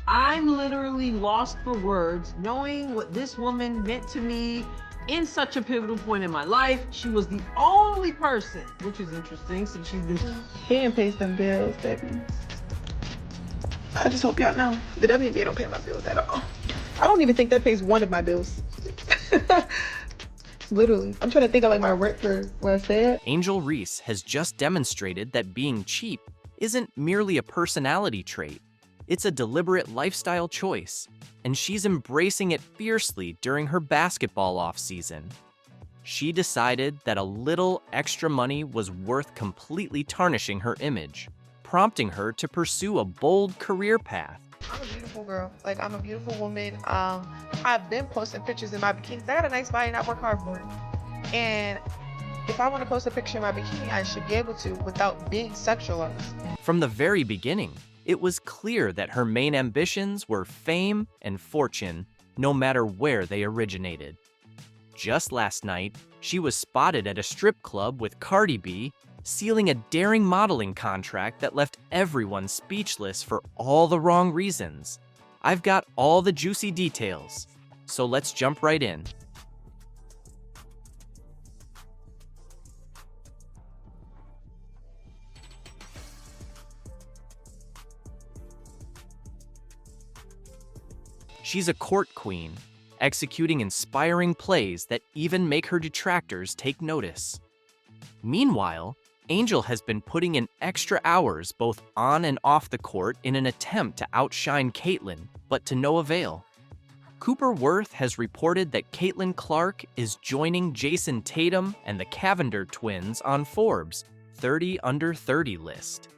I'm literally lost for words, knowing what this woman meant to me in such a pivotal point in my life. She was the only person, which is interesting since she's been... He didn't pay some bills, baby. I just hope y'all know the WNBA don't pay my bills at all. I don't even think that pays one of my bills. Literally. I'm trying to think of like my rent for what I said. Angel Reese has just demonstrated that being cheap isn't merely a personality trait. It's a deliberate lifestyle choice, and she's embracing it fiercely during her basketball offseason. She decided that a little extra money was worth completely tarnishing her image, prompting her to pursue a bold career path. I'm a beautiful girl. Like, I'm a beautiful woman. I've been posting pictures in my bikini. I got a nice body and I work hard for it. And if I want to post a picture in my bikini, I should be able to without being sexualized. From the very beginning, it was clear that her main ambitions were fame and fortune, no matter where they originated. Just last night, she was spotted at a strip club with Cardi B, sealing a daring modeling contract that left everyone speechless for all the wrong reasons. I've got all the juicy details, so let's jump right in. She's a court queen, executing inspiring plays that even make her detractors take notice. Meanwhile, Angel has been putting in extra hours both on and off the court in an attempt to outshine Caitlin, but to no avail. Cooper Worth has reported that Caitlin Clark is joining Jason Tatum and the Cavender twins on Forbes' 30 Under 30 list.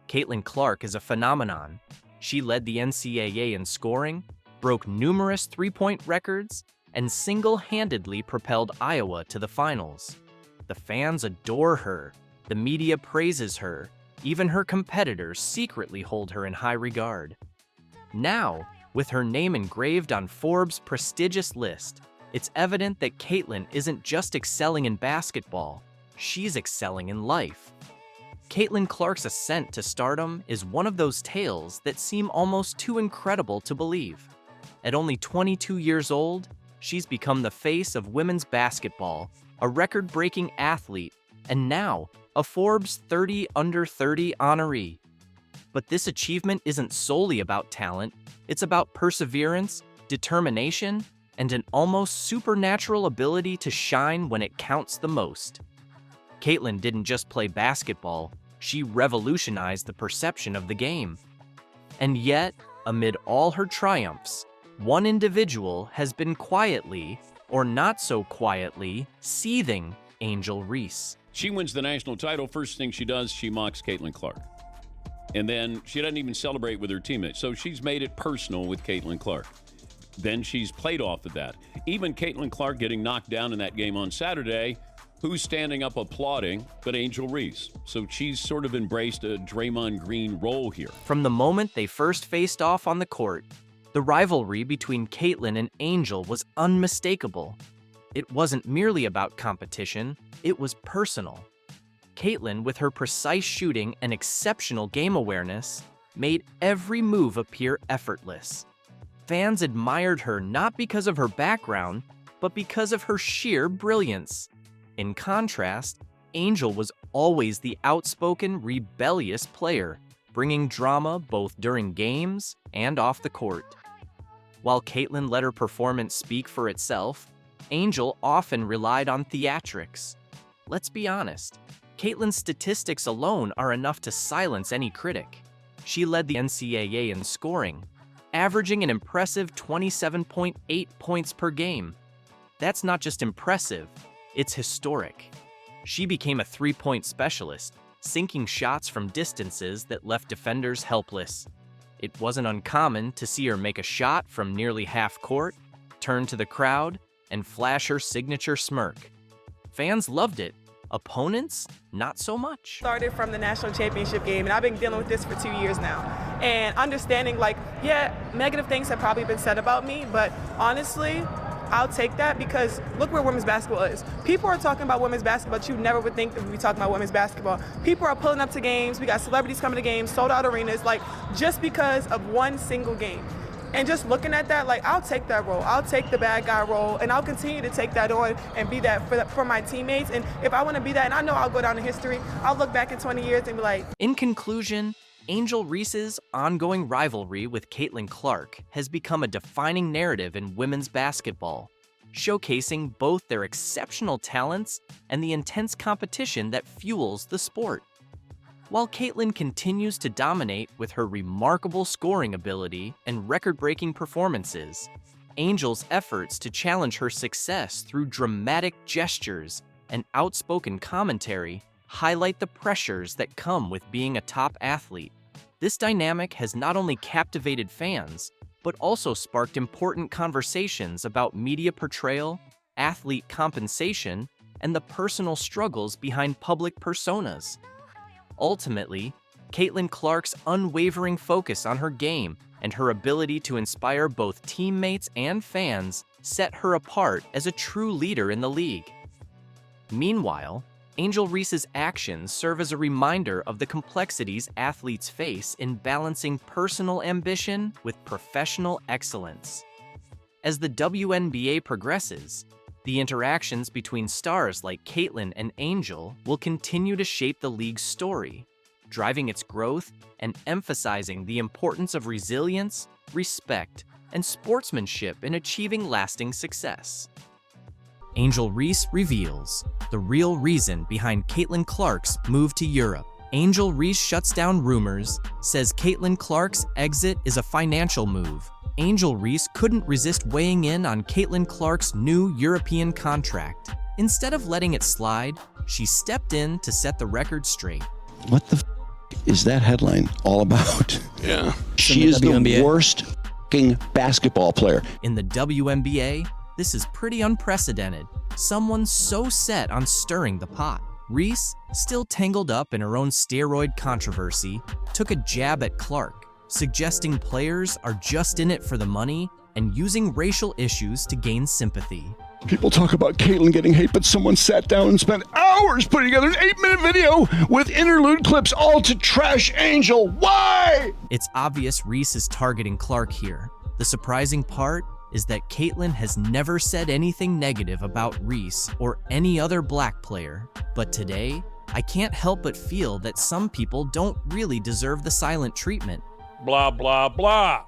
Caitlin Clark is a phenomenon. She led the NCAA in scoring, broke numerous three-point records, and single-handedly propelled Iowa to the finals. The fans adore her, the media praises her, even her competitors secretly hold her in high regard. Now, with her name engraved on Forbes' prestigious list, it's evident that Caitlin isn't just excelling in basketball, she's excelling in life. Caitlin Clark's ascent to stardom is one of those tales that seem almost too incredible to believe. At only 22 years old, she's become the face of women's basketball, a record-breaking athlete, and now a Forbes 30 Under 30 honoree. But this achievement isn't solely about talent, it's about perseverance, determination, and an almost supernatural ability to shine when it counts the most. Caitlin didn't just play basketball, she revolutionized the perception of the game. And yet, amid all her triumphs, one individual has been quietly, or not so quietly, seething Angel Reese. She wins the national title. First thing she does, she mocks Caitlin Clark. And then she doesn't even celebrate with her teammates. So she's made it personal with Caitlin Clark. Then she's played off of that. Even Caitlin Clark getting knocked down in that game on Saturday, who's standing up applauding but Angel Reese? So she's sort of embraced a Draymond Green role here. From the moment they first faced off on the court, the rivalry between Caitlin and Angel was unmistakable. It wasn't merely about competition, it was personal. Caitlin, with her precise shooting and exceptional game awareness, made every move appear effortless. Fans admired her not because of her background, but because of her sheer brilliance. In contrast, Angel was always the outspoken, rebellious player, bringing drama both during games and off the court. While Caitlin let her performance speak for itself, Angel often relied on theatrics. Let's be honest, Caitlin's statistics alone are enough to silence any critic. She led the NCAA in scoring, averaging an impressive 27.8 points per game. That's not just impressive, it's historic. She became a three-point specialist, sinking shots from distances that left defenders helpless. It wasn't uncommon to see her make a shot from nearly half court, turn to the crowd, and flash her signature smirk. Fans loved it. Opponents, not so much. Started from the national championship game, and I've been dealing with this for 2 years now. And understanding, like, yeah, negative things have probably been said about me, but honestly, I'll take that because look where women's basketball is. People are talking about women's basketball, but you never would think that we'd be talking about women's basketball. People are pulling up to games. We got celebrities coming to games, sold out arenas, like just because of one single game. And just looking at that, like, I'll take that role. I'll take the bad guy role, and I'll continue to take that on and be that for my teammates. And if I want to be that, and I know I'll go down in history, I'll look back in 20 years and be like. In conclusion, Angel Reese's ongoing rivalry with Caitlin Clark has become a defining narrative in women's basketball, showcasing both their exceptional talents and the intense competition that fuels the sport. While Caitlin continues to dominate with her remarkable scoring ability and record-breaking performances, Angel's efforts to challenge her success through dramatic gestures and outspoken commentary highlight the pressures that come with being a top athlete. This dynamic has not only captivated fans, but also sparked important conversations about media portrayal, athlete compensation, and the personal struggles behind public personas. Ultimately, Caitlin Clark's unwavering focus on her game and her ability to inspire both teammates and fans set her apart as a true leader in the league. Meanwhile, Angel Reese's actions serve as a reminder of the complexities athletes face in balancing personal ambition with professional excellence. As the WNBA progresses, the interactions between stars like Caitlin and Angel will continue to shape the league's story, driving its growth and emphasizing the importance of resilience, respect, and sportsmanship in achieving lasting success. Angel Reese reveals the real reason behind Caitlin Clark's move to Europe. Angel Reese shuts down rumors, says Caitlin Clark's exit is a financial move. Angel Reese couldn't resist weighing in on Caitlin Clark's new European contract. Instead of letting it slide, she stepped in to set the record straight. What the is that headline all about? Yeah. She is the worst basketball player. In the WNBA, this is pretty unprecedented. Someone so set on stirring the pot. Reese, still tangled up in her own steroid controversy, took a jab at Clark, suggesting players are just in it for the money and using racial issues to gain sympathy. People talk about Caitlin getting hate, but someone sat down and spent hours putting together an 8-minute video with interlude clips all to trash Angel. Why? It's obvious Reese is targeting Clark here. The surprising part is that Caitlin has never said anything negative about Reese or any other black player. But today, I can't help but feel that some people don't really deserve the silent treatment. Blah, blah, blah.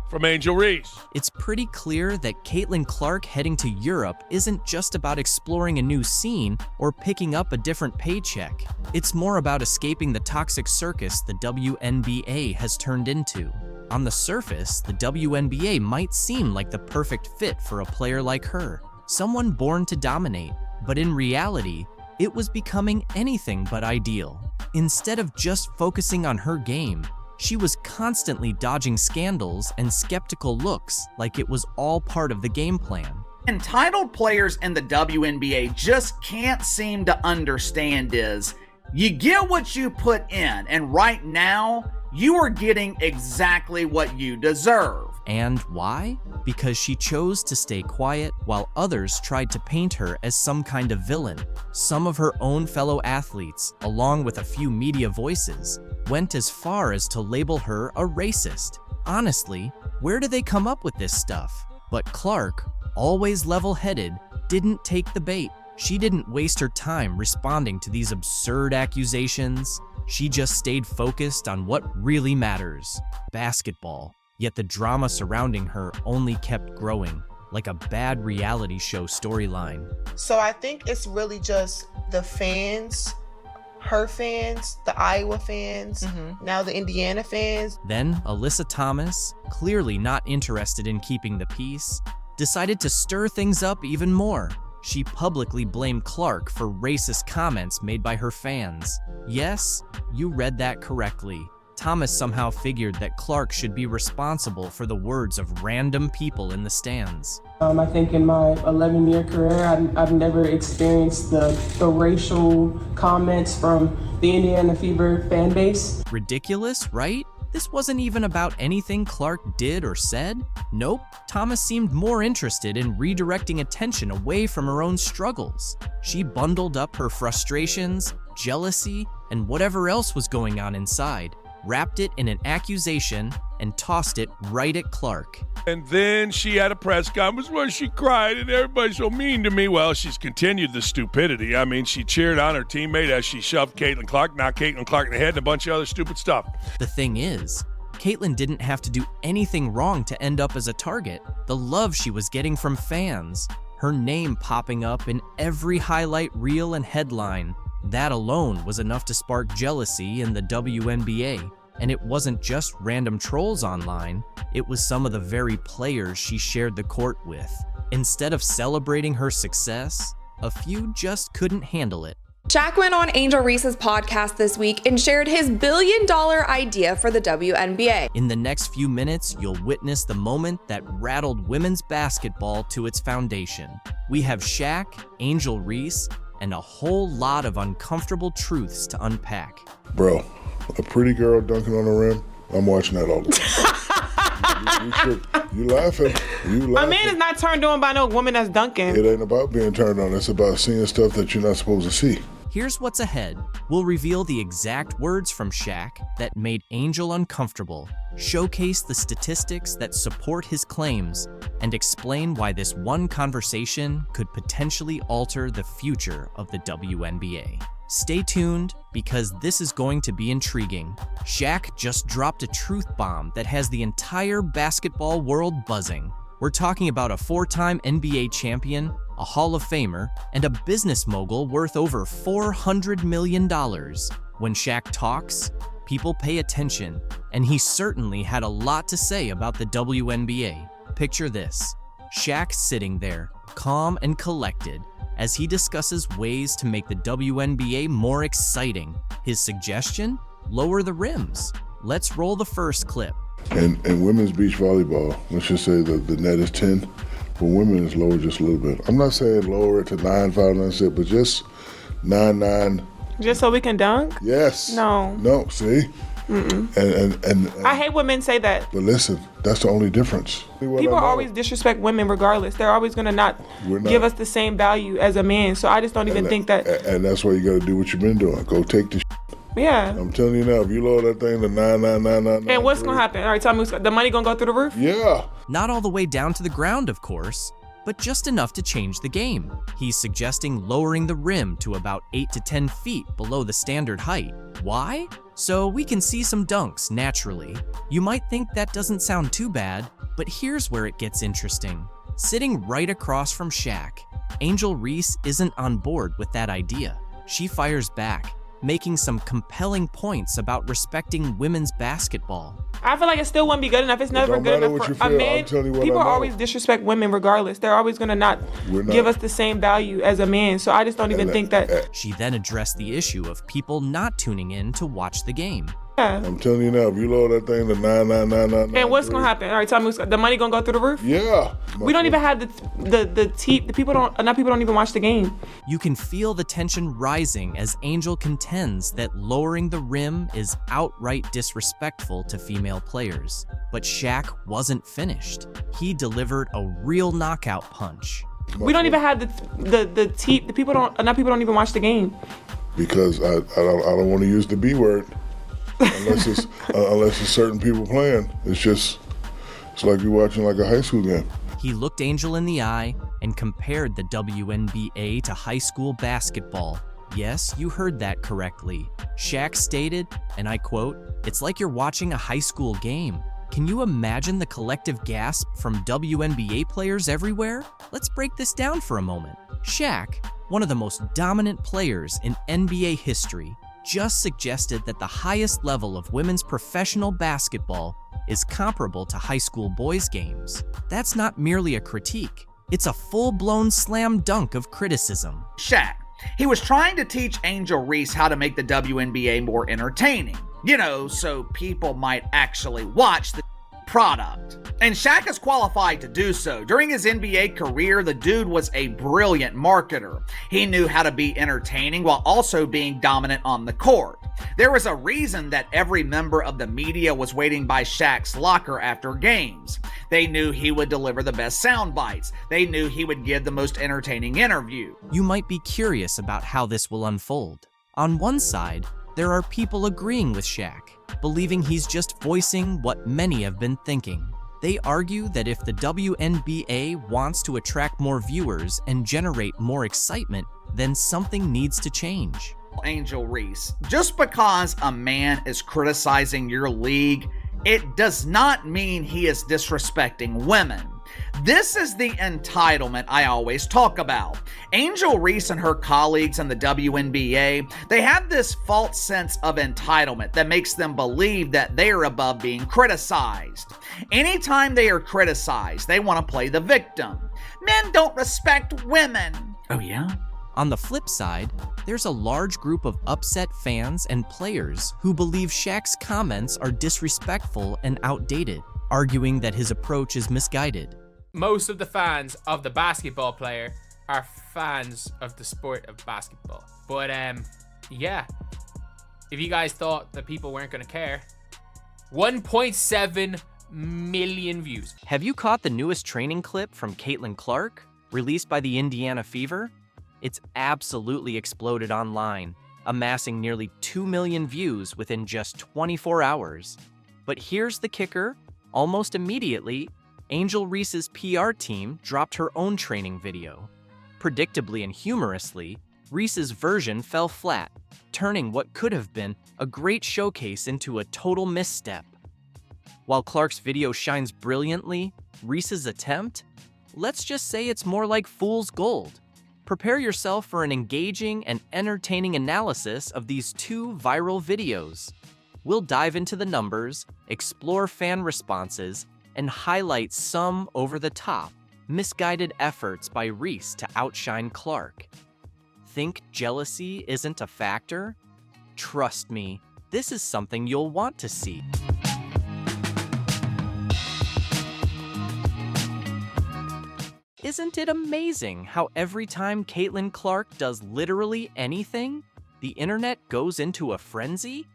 From Angel Reese. It's pretty clear that Caitlin Clark heading to Europe isn't just about exploring a new scene or picking up a different paycheck. It's more about escaping the toxic circus the WNBA has turned into. On the surface, the WNBA might seem like the perfect fit for a player like her, someone born to dominate, but in reality, it was becoming anything but ideal. Instead of just focusing on her game, she was constantly dodging scandals and skeptical looks like it was all part of the game plan. Entitled players in the WNBA just can't seem to understand is, you get what you put in, and right now, you are getting exactly what you deserve. And why? Because she chose to stay quiet while others tried to paint her as some kind of villain. Some of her own fellow athletes, along with a few media voices, went as far as to label her a racist. Honestly, where do they come up with this stuff? But Clark, always level-headed, didn't take the bait. She didn't waste her time responding to these absurd accusations. She just stayed focused on what really matters, basketball. Yet the drama surrounding her only kept growing, like a bad reality show storyline. So I think it's really just the fans, her fans, the Iowa fans, now the Indiana fans. Then Alyssa Thomas, clearly not interested in keeping the peace, decided to stir things up even more. She publicly blamed Clark for racist comments made by her fans. Yes, you read that correctly. Thomas somehow figured that Clark should be responsible for the words of random people in the stands. I think in my 11-year career, I've never experienced the racial comments from the Indiana Fever fan base. Ridiculous, right? This wasn't even about anything Clark did or said. Nope, Thomas seemed more interested in redirecting attention away from her own struggles. She bundled up her frustrations, jealousy, and whatever else was going on inside, wrapped it in an accusation, and tossed it right at Clark. And then she had a press conference where she cried and everybody's so mean to me. Well, she's continued the stupidity. I mean, she cheered on her teammate as she shoved Caitlin Clark, knocked Caitlin Clark in the head, and a bunch of other stupid stuff. The thing is, Caitlin didn't have to do anything wrong to end up as a target. The love she was getting from fans, her name popping up in every highlight reel and headline, that alone was enough to spark jealousy in the WNBA. And it wasn't just random trolls online, it was some of the very players she shared the court with. Instead of celebrating her success, a few just couldn't handle it. Shaq went on Angel Reese's podcast this week and shared his billion-dollar idea for the WNBA. In the next few minutes, you'll witness the moment that rattled women's basketball to its foundation. We have Shaq, Angel Reese, and a whole lot of uncomfortable truths to unpack. Bro, a pretty girl dunking on the rim, I'm watching that all the time. You laughing. A man is not turned on by no woman that's dunking. It ain't about being turned on. It's about seeing stuff that you're not supposed to see. Here's what's ahead. We'll reveal the exact words from Shaq that made Angel uncomfortable, showcase the statistics that support his claims, and explain why this one conversation could potentially alter the future of the WNBA. Stay tuned, because this is going to be intriguing. Shaq just dropped a truth bomb that has the entire basketball world buzzing. We're talking about a 4-time NBA champion, a Hall of Famer, and a business mogul worth over $400 million. When Shaq talks, people pay attention, and he certainly had a lot to say about the WNBA. Picture this: Shaq sitting there, calm and collected, as he discusses ways to make the WNBA more exciting. His suggestion? Lower the rims. Let's roll the first clip. And women's beach volleyball, let's just say the net is 10, but women is lower just a little bit. I'm not saying lower it to 9, 5, 9, 6, but just 9, 9. Just so we can dunk? Yes. No, see? And I hate when men say that. But listen, that's the only difference. People always disrespect women regardless. They're always going to not give us the same value as a man. So I just don't even think that. And that's why you got to do what you've been doing. Go take the Yeah. I'm telling you now, if you lower that thing to 99999. And what's going to happen? All right, tell me, the money going to go through the roof? Yeah. Not all the way down to the ground, of course, but just enough to change the game. He's suggesting lowering the rim to about 8 to 10 feet below the standard height. Why? So we can see some dunks naturally. You might think that doesn't sound too bad, but here's where it gets interesting. Sitting right across from Shaq, Angel Reese isn't on board with that idea. She fires back, making some compelling points about respecting women's basketball. I feel like it still wouldn't be good enough. It's never good enough for a man. People always disrespect women regardless. They're always going to not give us the same value as a man. So I just don't even think that. She then addressed the issue of people not tuning in to watch the game. Yeah. I'm telling you now, if you lower that thing to 99999. And what's going to happen? All right, tell me, the money going to go through the roof? Yeah. We don't even have the people don't even watch the game. You can feel the tension rising as Angel contends that lowering the rim is outright disrespectful to female players. But Shaq wasn't finished. He delivered a real knockout punch. We don't even have the people don't even watch the game. Because I don't want to use the B word. Unless it's certain people playing. It's like you're watching like a high school game. He looked Angel in the eye and compared the WNBA to high school basketball. Yes, you heard that correctly. Shaq stated, and I quote, "It's like you're watching a high school game." Can you imagine the collective gasp from WNBA players everywhere? Let's break this down for a moment. Shaq, one of the most dominant players in NBA history, just suggested that the highest level of women's professional basketball is comparable to high school boys' games. That's not merely a critique. It's a full-blown slam dunk of criticism. Shaq, he was trying to teach Angel Reese how to make the WNBA more entertaining. You know, so people might actually watch the product. And Shaq is qualified to do so. During his NBA career, the dude was a brilliant marketer. He knew how to be entertaining while also being dominant on the court. There was a reason that every member of the media was waiting by Shaq's locker after games. They knew he would deliver the best sound bites. They knew he would give the most entertaining interview. You might be curious about how this will unfold. On one side, there are people agreeing with Shaq, believing he's just voicing what many have been thinking. They argue that if the WNBA wants to attract more viewers and generate more excitement, then something needs to change. Angel Reese, just because a man is criticizing your league, it does not mean he is disrespecting women. This is the entitlement I always talk about. Angel Reese and her colleagues in the WNBA, they have this false sense of entitlement that makes them believe that they are above being criticized. Anytime they are criticized, they want to play the victim. Men don't respect women. Oh yeah? On the flip side, there's a large group of upset fans and players who believe Shaq's comments are disrespectful and outdated, arguing that his approach is misguided. Most of the fans of the basketball player are fans of the sport of basketball. But yeah, if you guys thought that people weren't going to care, 1.7 million views. Have you caught the newest training clip from Caitlin Clark, released by the Indiana Fever? It's absolutely exploded online, amassing nearly 2 million views within just 24 hours. But here's the kicker: almost immediately, Angel Reese's PR team dropped her own training video. Predictably and humorously, Reese's version fell flat, turning what could have been a great showcase into a total misstep. While Clark's video shines brilliantly, Reese's attempt? Let's just say it's more like fool's gold. Prepare yourself for an engaging and entertaining analysis of these two viral videos. We'll dive into the numbers, explore fan responses, and highlight some over-the-top, misguided efforts by Reese to outshine Clark. Think jealousy isn't a factor? Trust me, this is something you'll want to see. Isn't it amazing how every time Caitlin Clark does literally anything, the internet goes into a frenzy?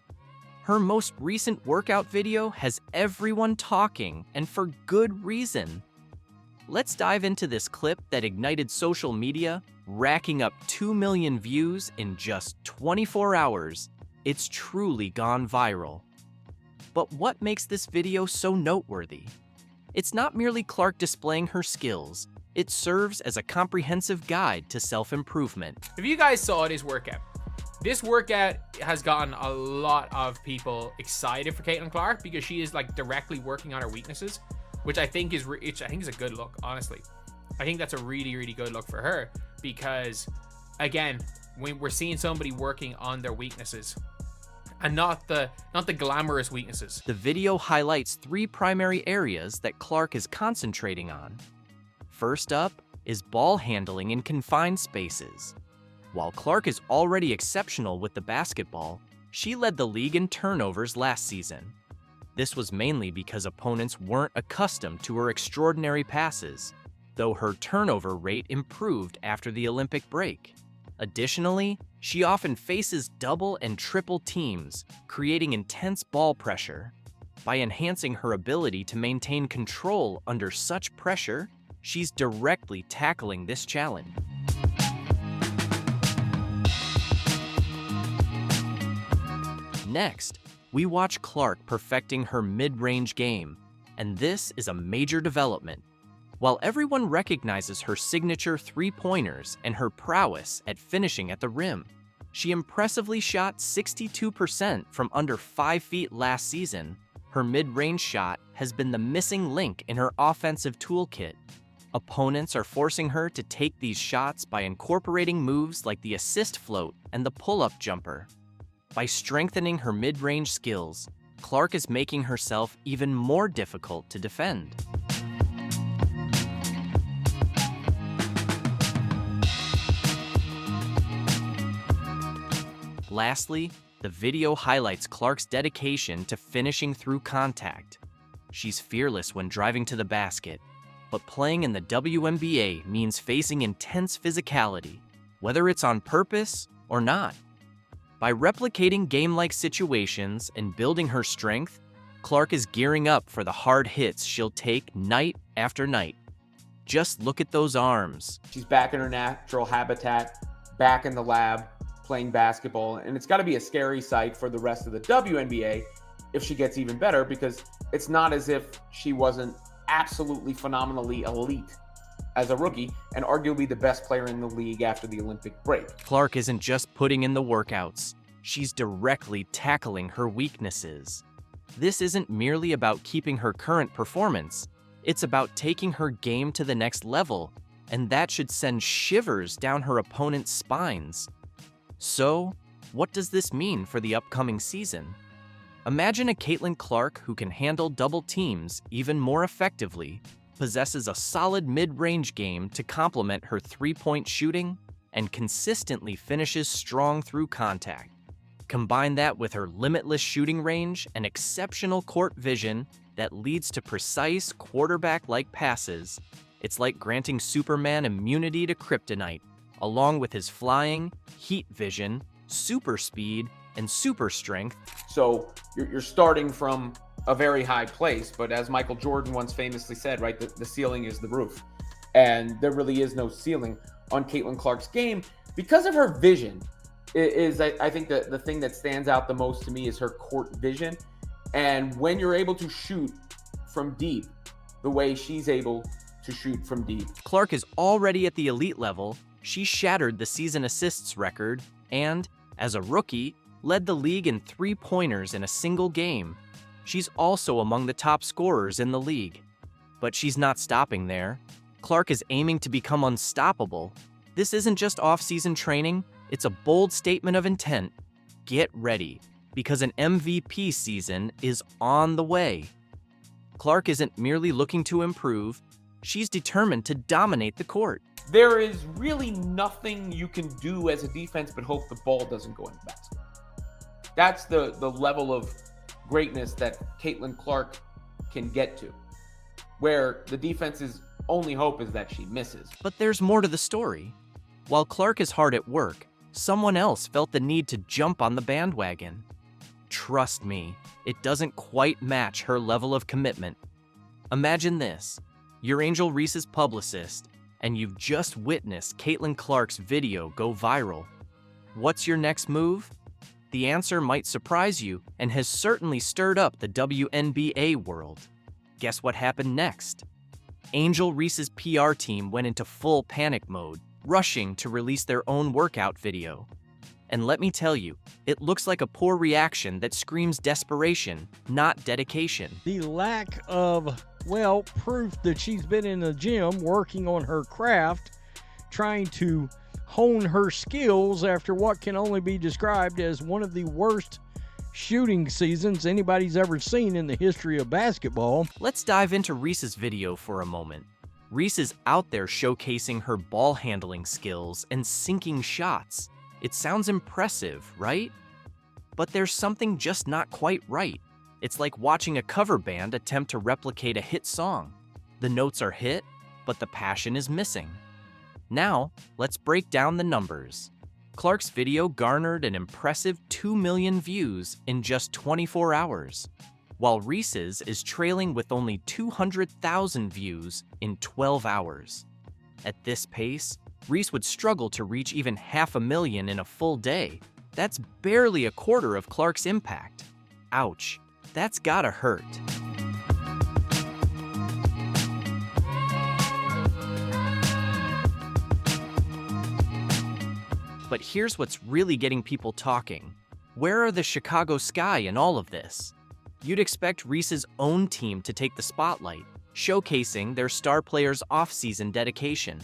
Her most recent workout video has everyone talking, and for good reason. Let's dive into this clip that ignited social media, racking up 2 million views in just 24 hours. It's truly gone viral. But what makes this video so noteworthy? It's not merely Clark displaying her skills. It serves as a comprehensive guide to self-improvement. If you guys saw this workout has gotten a lot of people excited for Caitlin Clark because she is like directly working on her weaknesses, which I think is a good look, honestly. I think that's a really, really good look for her because, again, when we're seeing somebody working on their weaknesses and not the glamorous weaknesses. The video highlights 3 primary areas that Clark is concentrating on. First up is ball handling in confined spaces. While Clark is already exceptional with the basketball, she led the league in turnovers last season. This was mainly because opponents weren't accustomed to her extraordinary passes, though her turnover rate improved after the Olympic break. Additionally, she often faces double and triple teams, creating intense ball pressure. By enhancing her ability to maintain control under such pressure, she's directly tackling this challenge. Next, we watch Clark perfecting her mid-range game, and this is a major development. While everyone recognizes her signature three-pointers and her prowess at finishing at the rim, she impressively shot 62% from under 5 feet last season. Her mid-range shot has been the missing link in her offensive toolkit. Opponents are forcing her to take these shots by incorporating moves like the assist float and the pull-up jumper. By strengthening her mid-range skills, Clark is making herself even more difficult to defend. Lastly, the video highlights Clark's dedication to finishing through contact. She's fearless when driving to the basket, but playing in the WNBA means facing intense physicality, whether it's on purpose or not. By replicating game-like situations and building her strength, Clark is gearing up for the hard hits she'll take night after night. Just look at those arms. She's back in her natural habitat, back in the lab, playing basketball, and it's got to be a scary sight for the rest of the WNBA if she gets even better, because it's not as if she wasn't absolutely phenomenally elite as a rookie and arguably the best player in the league after the Olympic break. Clark isn't just putting in the workouts, she's directly tackling her weaknesses. This isn't merely about keeping her current performance, it's about taking her game to the next level, and that should send shivers down her opponent's spines. So, what does this mean for the upcoming season? Imagine a Caitlin Clark who can handle double teams even more effectively, possesses a solid mid-range game to complement her three-point shooting, and consistently finishes strong through contact. Combine that with her limitless shooting range and exceptional court vision that leads to precise quarterback-like passes. It's like granting Superman immunity to kryptonite, along with his flying, heat vision, super speed, and super strength. So you're starting from a very high place, but as Michael Jordan once famously said, right, the ceiling is the roof. And there really is no ceiling on Caitlin Clark's game because of her vision. I think the thing that stands out the most to me is her court vision. And when you're able to shoot from deep, the way she's able to shoot from deep. Clark is already at the elite level. She shattered the season assists record and, as a rookie, led the league in three-pointers in a single game. She's also among the top scorers in the league. But she's not stopping there. Clark is aiming to become unstoppable. This isn't just off-season training, it's a bold statement of intent. Get ready, because an MVP season is on the way. Clark isn't merely looking to improve, she's determined to dominate the court. There is really nothing you can do as a defense but hope the ball doesn't go in the basket. That's the level of greatness that Caitlin Clark can get to, where the defense's only hope is that she misses. But there's more to the story. While Clark is hard at work, someone else felt the need to jump on the bandwagon. Trust me, it doesn't quite match her level of commitment. Imagine this. You're Angel Reese's publicist, and you've just witnessed Caitlin Clark's video go viral. What's your next move? The answer might surprise you and has certainly stirred up the WNBA world. Guess what happened next? Angel Reese's PR team went into full panic mode, rushing to release their own workout video. And let me tell you, it looks like a poor reaction that screams desperation, not dedication. The lack of, proof that she's been in the gym working on her craft, trying to hone her skills after what can only be described as one of the worst shooting seasons anybody's ever seen in the history of basketball. Let's dive into Reese's video for a moment. Reese is out there showcasing her ball handling skills and sinking shots. It sounds impressive, right? But there's something just not quite right. It's like watching a cover band attempt to replicate a hit song. The notes are hit, but the passion is missing. Now, let's break down the numbers. Clark's video garnered an impressive 2 million views in just 24 hours, while Reese's is trailing with only 200,000 views in 12 hours. At this pace, Reese would struggle to reach even 500,000 in a full day. That's barely a quarter of Clark's impact. Ouch, that's gotta hurt. But here's what's really getting people talking. Where are the Chicago Sky in all of this? You'd expect Reese's own team to take the spotlight, showcasing their star players' off-season dedication.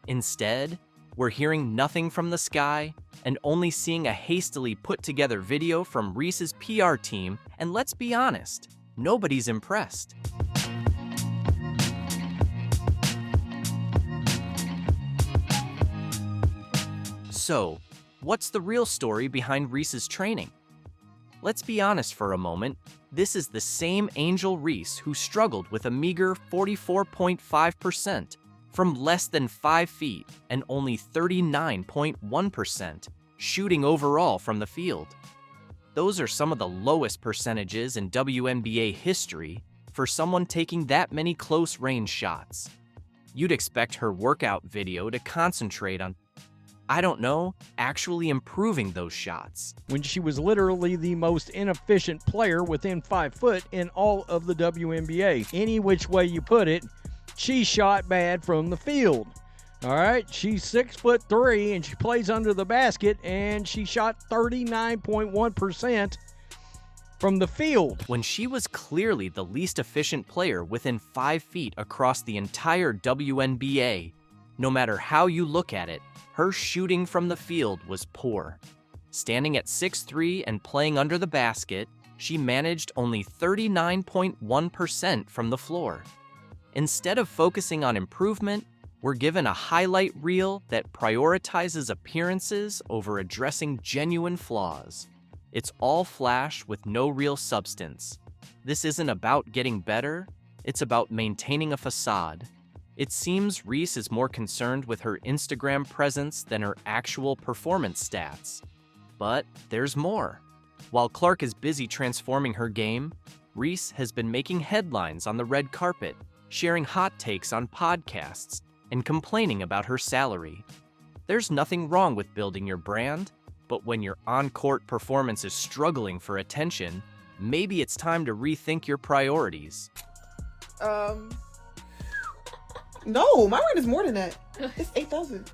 Instead, we're hearing nothing from the Sky and only seeing a hastily put-together video from Reese's PR team, and let's be honest, nobody's impressed. So, what's the real story behind Reese's training? Let's be honest for a moment, this is the same Angel Reese who struggled with a meager 44.5% from less than 5 feet and only 39.1% shooting overall from the field. Those are some of the lowest percentages in WNBA history for someone taking that many close-range shots. You'd expect her workout video to concentrate on, I don't know, actually improving those shots. When she was literally the most inefficient player within 5 foot in all of the WNBA. Any which way you put it, she shot bad from the field. All right, she's 6'3" and she plays under the basket, and she shot 39.1% from the field. When she was clearly the least efficient player within 5 feet across the entire WNBA, no matter how you look at it, her shooting from the field was poor. Standing at 6'3" and playing under the basket, she managed only 39.1% from the floor. Instead of focusing on improvement, we're given a highlight reel that prioritizes appearances over addressing genuine flaws. It's all flash with no real substance. This isn't about getting better, it's about maintaining a facade. It seems Reese is more concerned with her Instagram presence than her actual performance stats. But there's more. While Clark is busy transforming her game, Reese has been making headlines on the red carpet, sharing hot takes on podcasts, and complaining about her salary. There's nothing wrong with building your brand, but when your on-court performance is struggling for attention, maybe it's time to rethink your priorities. No, my rent is more than that. It's $8,000.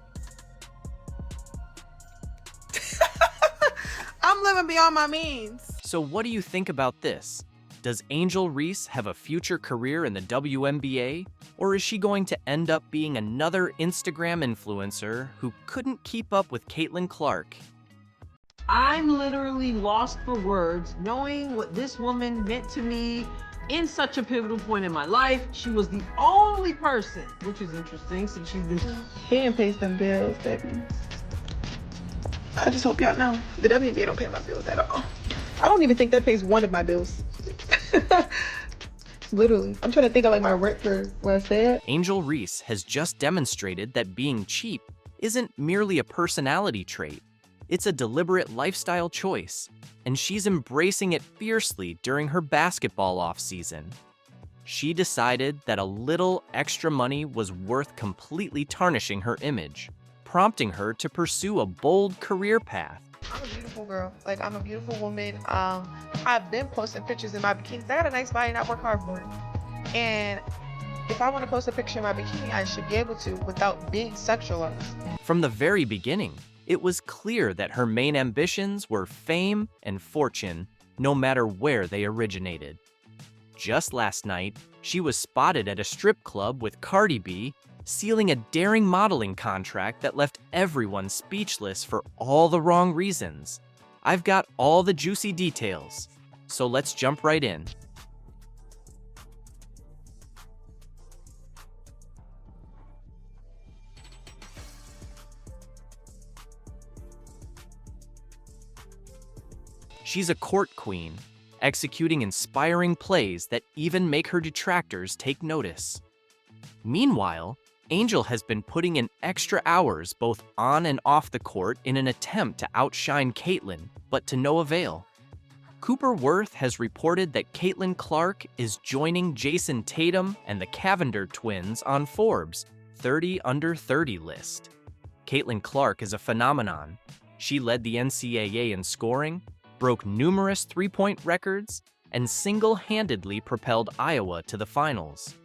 I'm living beyond my means. So what do you think about this? Does Angel Reese have a future career in the WNBA, or is she going to end up being another Instagram influencer who couldn't keep up with Caitlin Clark? I'm literally lost for words knowing what this woman meant to me in such a pivotal point in my life. She was the only person, which is interesting since she's been... He pays them bills, baby. I just hope y'all know, the WNBA don't pay my bills at all. I don't even think that pays one of my bills. Literally. I'm trying to think of like my rent for where I stay at. Angel Reese has just demonstrated that being cheap isn't merely a personality trait. It's a deliberate lifestyle choice, and she's embracing it fiercely during her basketball offseason. She decided that a little extra money was worth completely tarnishing her image, prompting her to pursue a bold career path. I'm a beautiful girl. Like, I'm a beautiful woman. I've been posting pictures in my bikinis. I got a nice body and I work hard for it. And if I want to post a picture in my bikini, I should be able to without being sexualized. From the very beginning, it was clear that her main ambitions were fame and fortune, no matter where they originated. Just last night, she was spotted at a strip club with Cardi B, sealing a daring modeling contract that left everyone speechless for all the wrong reasons. I've got all the juicy details, so let's jump right in. She's a court queen, executing inspiring plays that even make her detractors take notice. Meanwhile, Angel has been putting in extra hours both on and off the court in an attempt to outshine Caitlin, but to no avail. Cooper Worth has reported that Caitlin Clark is joining Jason Tatum and the Cavender twins on Forbes' 30 Under 30 list. Caitlin Clark is a phenomenon. She led the NCAA in scoring, broke numerous three-point records, and single-handedly propelled Iowa to the finals.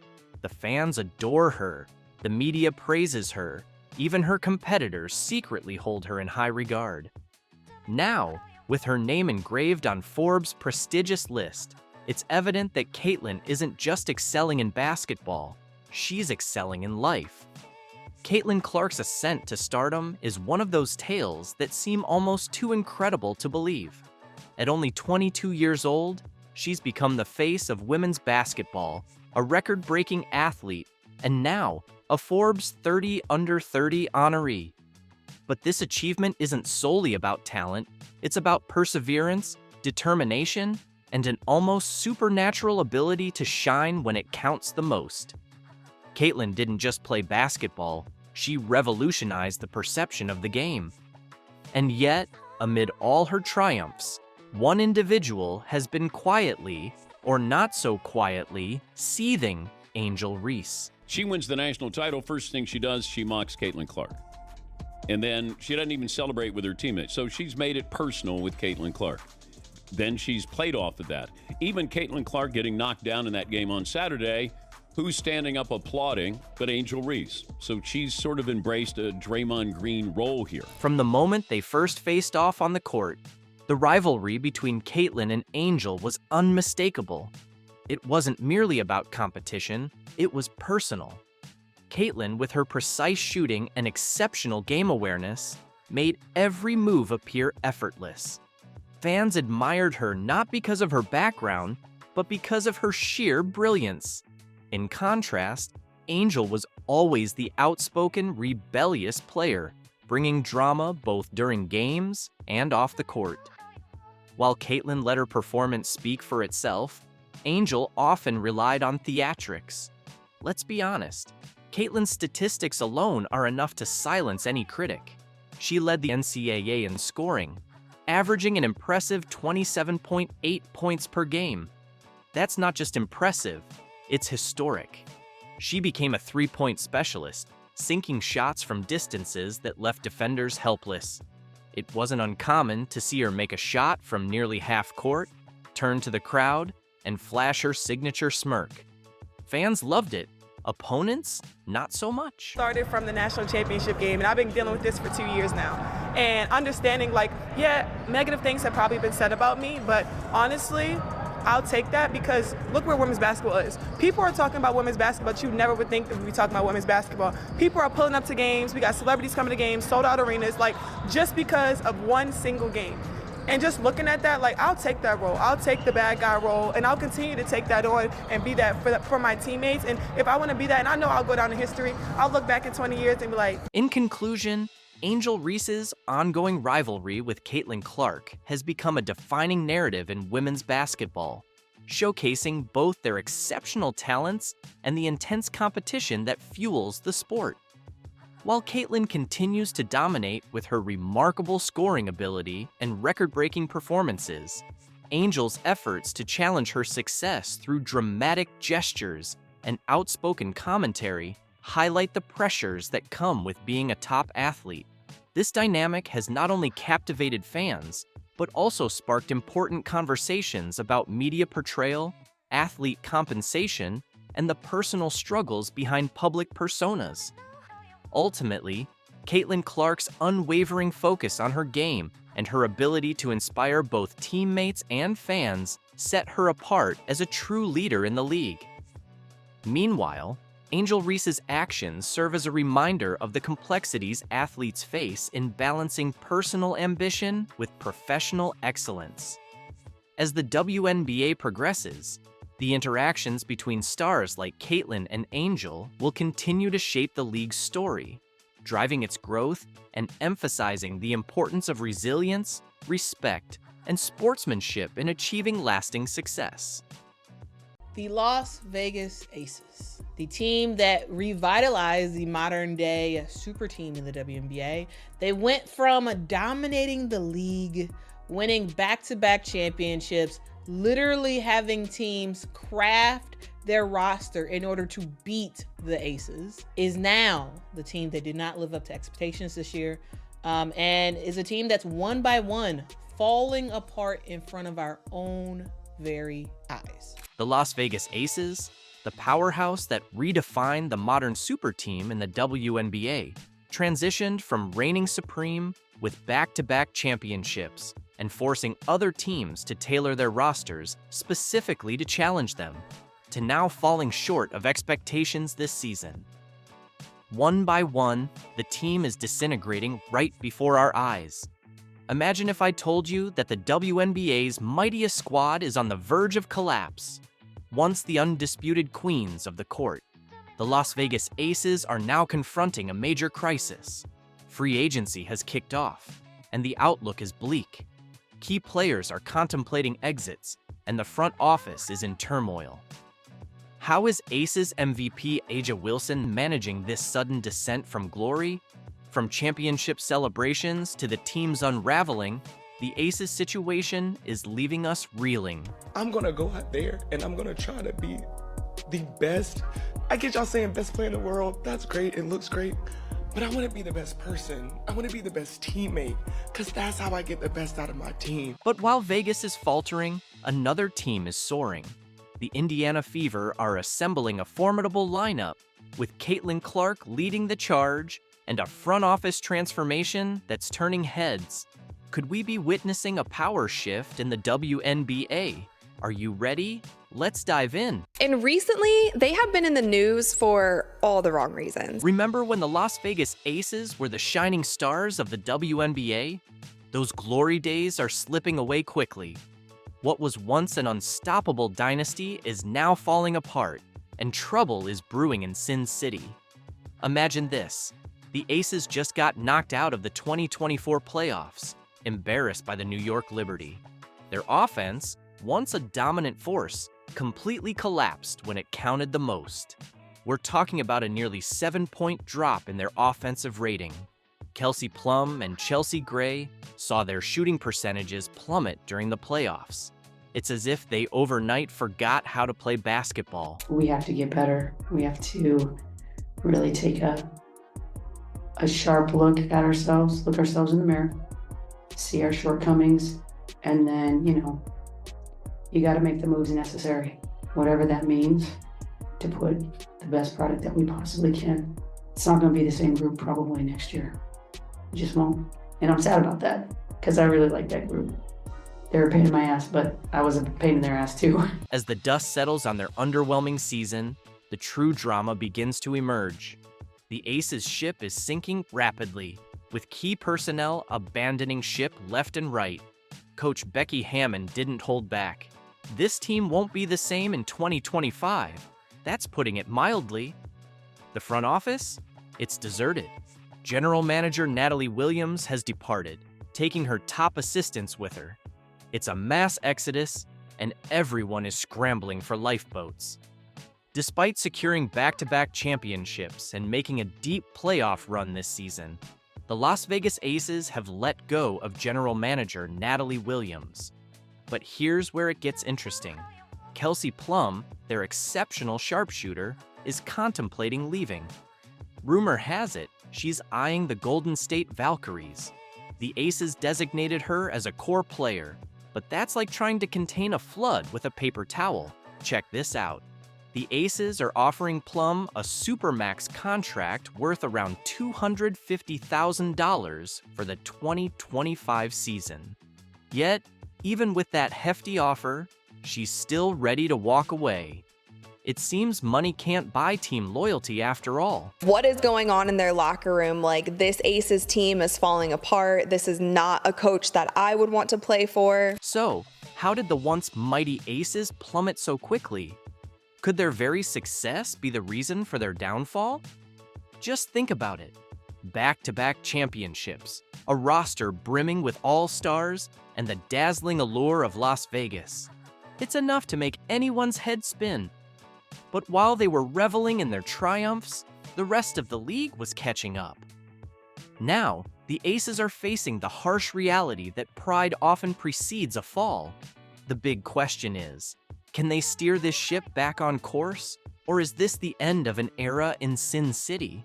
The fans adore her. The media praises her. Even her competitors secretly hold her in high regard. Now, with her name engraved on Forbes' prestigious list, it's evident that Caitlin isn't just excelling in basketball, she's excelling in life. Caitlin Clark's ascent to stardom is one of those tales that seem almost too incredible to believe. At only 22 years old, she's become the face of women's basketball, a record-breaking athlete, and now a Forbes 30 Under 30 honoree. But this achievement isn't solely about talent, it's about perseverance, determination, and an almost supernatural ability to shine when it counts the most. Caitlin didn't just play basketball, she revolutionized the perception of the game. And yet, amid all her triumphs, one individual has been quietly, or not so quietly, seething Angel Reese. She wins the national title. First thing she does, she mocks Caitlin Clark. And then she doesn't even celebrate with her teammates. So she's made it personal with Caitlin Clark. Then she's played off of that. Even Caitlin Clark getting knocked down in that game on Saturday, who's standing up applauding but Angel Reese. So she's sort of embraced a Draymond Green role here. From the moment they first faced off on the court, the rivalry between Caitlin and Angel was unmistakable. It wasn't merely about competition, it was personal. Caitlin, with her precise shooting and exceptional game awareness, made every move appear effortless. Fans admired her not because of her background, but because of her sheer brilliance. In contrast, Angel was always the outspoken, rebellious player, bringing drama both during games and off the court. While Caitlin let her performance speak for itself, Angel often relied on theatrics. Let's be honest, Caitlin's statistics alone are enough to silence any critic. She led the NCAA in scoring, averaging an impressive 27.8 points per game. That's not just impressive, it's historic. She became a three-point specialist, sinking shots from distances that left defenders helpless. It wasn't uncommon to see her make a shot from nearly half court, turn to the crowd, and flash her signature smirk. Fans loved it. Opponents, not so much. Started from the national championship game, and I've been dealing with this for 2 years now. And understanding, like, yeah, negative things have probably been said about me, but honestly, I'll take that because look where women's basketball is. People are talking about women's basketball, but you never would think that we'd be talking about women's basketball. People are pulling up to games. We got celebrities coming to games, sold out arenas, like just because of one single game. And just looking at that, like, I'll take that role. I'll take the bad guy role, and I'll continue to take that on and be that for my teammates. And if I want to be that, and I know I'll go down in history, I'll look back in 20 years and be like. In conclusion, Angel Reese's ongoing rivalry with Caitlin Clark has become a defining narrative in women's basketball, showcasing both their exceptional talents and the intense competition that fuels the sport. While Caitlin continues to dominate with her remarkable scoring ability and record-breaking performances, Angel's efforts to challenge her success through dramatic gestures and outspoken commentary highlight the pressures that come with being a top athlete. This dynamic has not only captivated fans, but also sparked important conversations about media portrayal, athlete compensation, and the personal struggles behind public personas. Ultimately, Caitlin Clark's unwavering focus on her game and her ability to inspire both teammates and fans set her apart as a true leader in the league. Meanwhile, Angel Reese's actions serve as a reminder of the complexities athletes face in balancing personal ambition with professional excellence. As the WNBA progresses, the interactions between stars like Caitlin and Angel will continue to shape the league's story, driving its growth and emphasizing the importance of resilience, respect, and sportsmanship in achieving lasting success. The Las Vegas Aces, the team that revitalized the modern day super team in the WNBA. They went from dominating the league, winning back-to-back championships, literally having teams craft their roster in order to beat the Aces, is now the team that did not live up to expectations this year, and is a team that's one by one falling apart in front of our own very eyes. The Las Vegas Aces, the powerhouse that redefined the modern super team in the WNBA, transitioned from reigning supreme with back-to-back championships and forcing other teams to tailor their rosters specifically to challenge them, to now falling short of expectations this season. One by one, the team is disintegrating right before our eyes. Imagine if I told you that the WNBA's mightiest squad is on the verge of collapse. Once the undisputed queens of the court, the Las Vegas Aces are now confronting a major crisis. Free agency has kicked off, and the outlook is bleak. Key players are contemplating exits, and the front office is in turmoil. How is Aces MVP A'ja Wilson managing this sudden descent from glory? From championship celebrations to the team's unraveling, the Aces situation is leaving us reeling. I'm going to go out there and I'm going to try to be the best. I get y'all saying best player in the world. That's great. It looks great. But I want to be the best person. I want to be the best teammate because that's how I get the best out of my team. But while Vegas is faltering, another team is soaring. The Indiana Fever are assembling a formidable lineup with Caitlin Clark leading the charge and a front office transformation that's turning heads. Could we be witnessing a power shift in the WNBA? Are you ready? Let's dive in. And recently, they have been in the news for all the wrong reasons. Remember when the Las Vegas Aces were the shining stars of the WNBA? Those glory days are slipping away quickly. What was once an unstoppable dynasty is now falling apart, and trouble is brewing in Sin City. Imagine this. The Aces just got knocked out of the 2024 playoffs, embarrassed by the New York Liberty. Their offense, once a dominant force, completely collapsed when it counted the most. We're talking about a nearly 7-point drop in their offensive rating. Kelsey Plum and Chelsea Gray saw their shooting percentages plummet during the playoffs. It's as if they overnight forgot how to play basketball. We have to get better. We have to really take a sharp look at ourselves, look ourselves in the mirror, see our shortcomings, and then, you got to make the moves necessary, whatever that means, to put the best product that we possibly can. It's not going to be the same group probably next year. It just won't. And I'm sad about that because I really like that group. They were a pain in my ass, but I was a pain in their ass too. As the dust settles on their underwhelming season, the true drama begins to emerge. The Aces ship is sinking rapidly, with key personnel abandoning ship left and right. Coach Becky Hammond didn't hold back. This team won't be the same in 2025. That's putting it mildly. The front office? It's deserted. General Manager Natalie Williams has departed, taking her top assistants with her. It's a mass exodus, and everyone is scrambling for lifeboats. Despite securing back-to-back championships and making a deep playoff run this season, the Las Vegas Aces have let go of General Manager Natalie Williams. But here's where it gets interesting. Kelsey Plum, their exceptional sharpshooter, is contemplating leaving. Rumor has it she's eyeing the Golden State Valkyries. The Aces designated her as a core player, but that's like trying to contain a flood with a paper towel. Check this out. The Aces are offering Plum a supermax contract worth around $250,000 for the 2025 season. Yet, even with that hefty offer, she's still ready to walk away. It seems money can't buy team loyalty after all. What is going on in their locker room? Like, this Aces team is falling apart. This is not a coach that I would want to play for. So, how did the once mighty Aces plummet so quickly? Could their very success be the reason for their downfall? Just think about it. Back-to-back championships, a roster brimming with all-stars, and the dazzling allure of Las Vegas. It's enough to make anyone's head spin. But while they were reveling in their triumphs, the rest of the league was catching up. Now, the Aces are facing the harsh reality that pride often precedes a fall. The big question is, can they steer this ship back on course, or is this the end of an era in Sin City?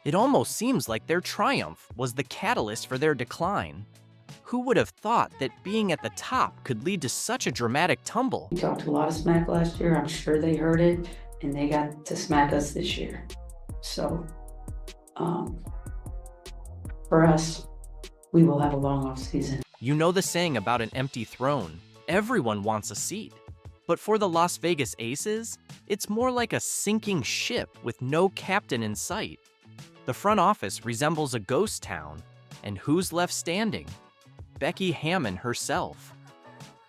It almost seems like their triumph was the catalyst for their decline. Who would have thought that being at the top could lead to such a dramatic tumble? We talked a lot of smack last year. I'm sure they heard it, and they got to smack us this year. So, for us, we will have a long off season. You know the saying about an empty throne. Everyone wants a seat. But for the Las Vegas Aces, it's more like a sinking ship with no captain in sight. The front office resembles a ghost town, and who's left standing? Becky Hammond herself.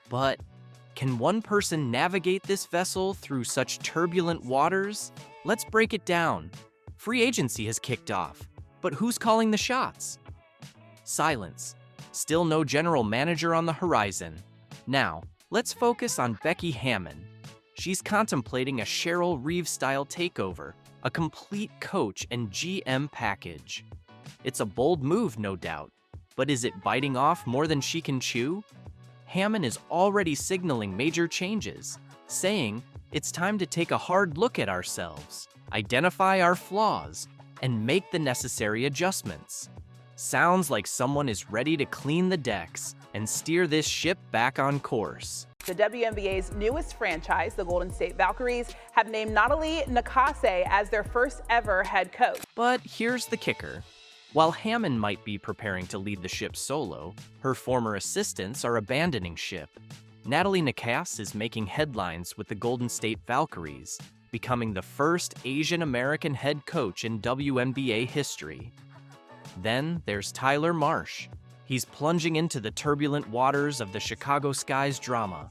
But can one person navigate this vessel through such turbulent waters? Let's break it down. Free agency has kicked off, but who's calling the shots? Silence. Still no general manager on the horizon. Now, let's focus on Becky Hammond. She's contemplating a Cheryl Reeves-style takeover, a complete coach and GM package. It's a bold move, no doubt, but is it biting off more than she can chew? Hammond is already signaling major changes, saying it's time to take a hard look at ourselves, identify our flaws, and make the necessary adjustments. Sounds like someone is ready to clean the decks and steer this ship back on course. The WNBA's newest franchise, the Golden State Valkyries, have named Natalie Nakase as their first ever head coach. But here's the kicker. While Hammond might be preparing to lead the ship solo, her former assistants are abandoning ship. Natalie Nakase is making headlines with the Golden State Valkyries, becoming the first Asian American head coach in WNBA history. Then there's Tyler Marsh. He's plunging into the turbulent waters of the Chicago Sky's drama.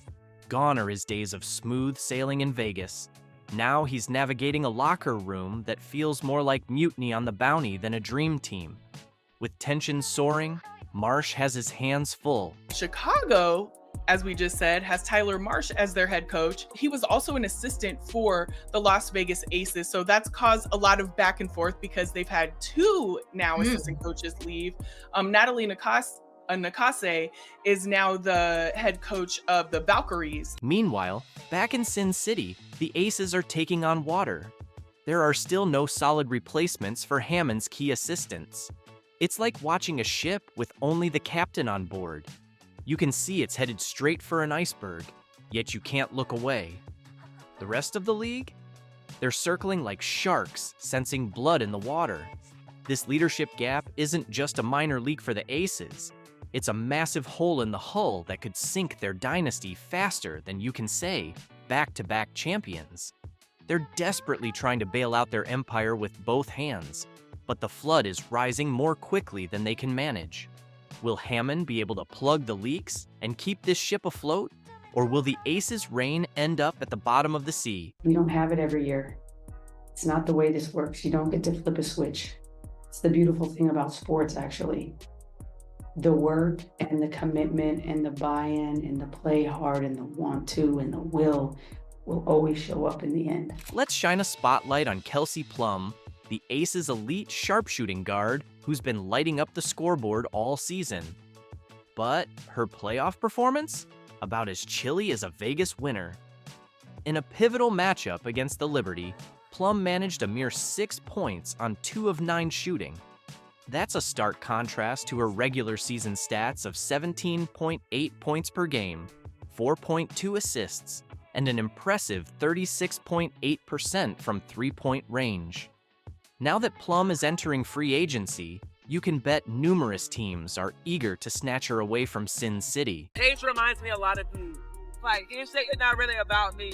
Gone are his days of smooth sailing in Vegas. Now he's navigating a locker room that feels more like Mutiny on the Bounty than a dream team. With tensions soaring, Marsh has his hands full. Chicago, as we just said, has Tyler Marsh as their head coach. He was also an assistant for the Las Vegas Aces, so that's caused a lot of back and forth because they've had two now assistant coaches leave. Natalie Nakase is now the head coach of the Valkyries. Meanwhile, back in Sin City, the Aces are taking on water. There are still no solid replacements for Hammond's key assistants. It's like watching a ship with only the captain on board. You can see it's headed straight for an iceberg, yet you can't look away. The rest of the league? They're circling like sharks, sensing blood in the water. This leadership gap isn't just a minor leak for the Aces. It's a massive hole in the hull that could sink their dynasty faster than you can say back-to-back champions. They're desperately trying to bail out their empire with both hands, but the flood is rising more quickly than they can manage. Will Hammond be able to plug the leaks and keep this ship afloat? Or will the Aces' reign end up at the bottom of the sea? We don't have it every year. It's not the way this works. You don't get to flip a switch. It's the beautiful thing about sports, actually. The work and the commitment and the buy-in and the play hard and the want to and the will always show up in the end. Let's shine a spotlight on Kelsey Plum, the Aces' elite sharpshooting guard who's been lighting up the scoreboard all season. But her playoff performance? About as chilly as a Vegas winter. In a pivotal matchup against the Liberty, Plum managed a mere 6 points on 2 of 9 shooting. That's a stark contrast to her regular season stats of 17.8 points per game, 4.2 assists, and an impressive 36.8% from three-point range. Now that Plum is entering free agency, you can bet numerous teams are eager to snatch her away from Sin City. Age reminds me a lot of you. Like, you say it's not really about me.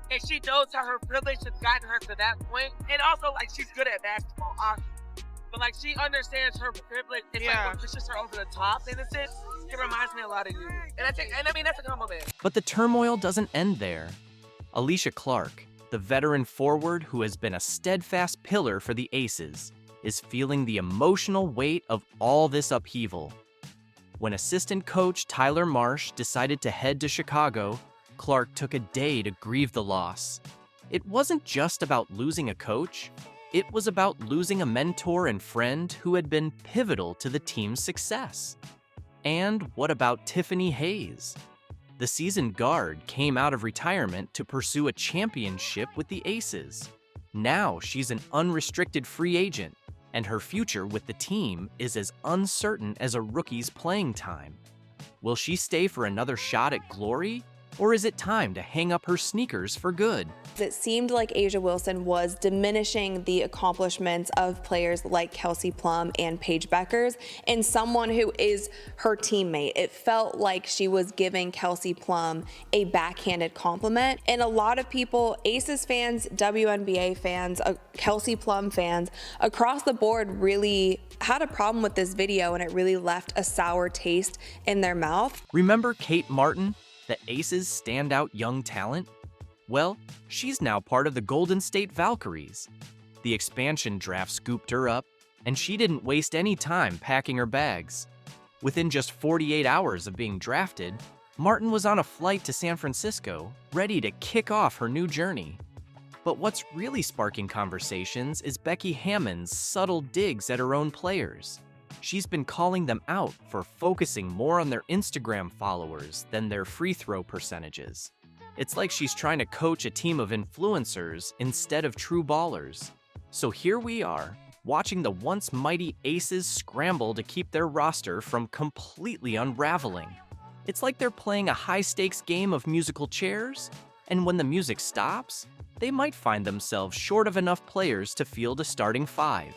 And she knows how her privilege has gotten her to that point. And also, like, she's good at basketball, but like, she understands her privilege. It's like what pushes her over the top in a sense. It reminds me a lot of you. And I mean, that's a compliment. But the turmoil doesn't end there. Alicia Clark, the veteran forward who has been a steadfast pillar for the Aces, is feeling the emotional weight of all this upheaval. When assistant coach Tyler Marsh decided to head to Chicago, Clark took a day to grieve the loss. It wasn't just about losing a coach, it was about losing a mentor and friend who had been pivotal to the team's success. And what about Tiffany Hayes? The seasoned guard came out of retirement to pursue a championship with the Aces. Now she's an unrestricted free agent, and her future with the team is as uncertain as a rookie's playing time. Will she stay for another shot at glory? Or is it time to hang up her sneakers for good? It seemed like A'ja Wilson was diminishing the accomplishments of players like Kelsey Plum and Paige Bueckers and someone who is her teammate. It felt like she was giving Kelsey Plum a backhanded compliment. And a lot of people, Aces fans, WNBA fans, Kelsey Plum fans, across the board really had a problem with this video, and it really left a sour taste in their mouth. Remember Kate Martin, the Aces' standout young talent? Well, she's now part of the Golden State Valkyries. The expansion draft scooped her up, and she didn't waste any time packing her bags. Within just 48 hours of being drafted, Martin was on a flight to San Francisco, ready to kick off her new journey. But what's really sparking conversations is Becky Hammond's subtle digs at her own players. She's been calling them out for focusing more on their Instagram followers than their free throw percentages. It's like she's trying to coach a team of influencers instead of true ballers. So here we are, watching the once mighty Aces scramble to keep their roster from completely unraveling. It's like they're playing a high-stakes game of musical chairs, and when the music stops, they might find themselves short of enough players to field a starting five.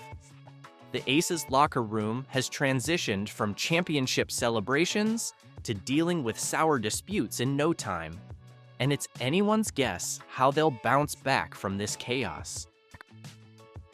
The Aces locker room has transitioned from championship celebrations to dealing with sour disputes in no time, and it's anyone's guess how they'll bounce back from this chaos.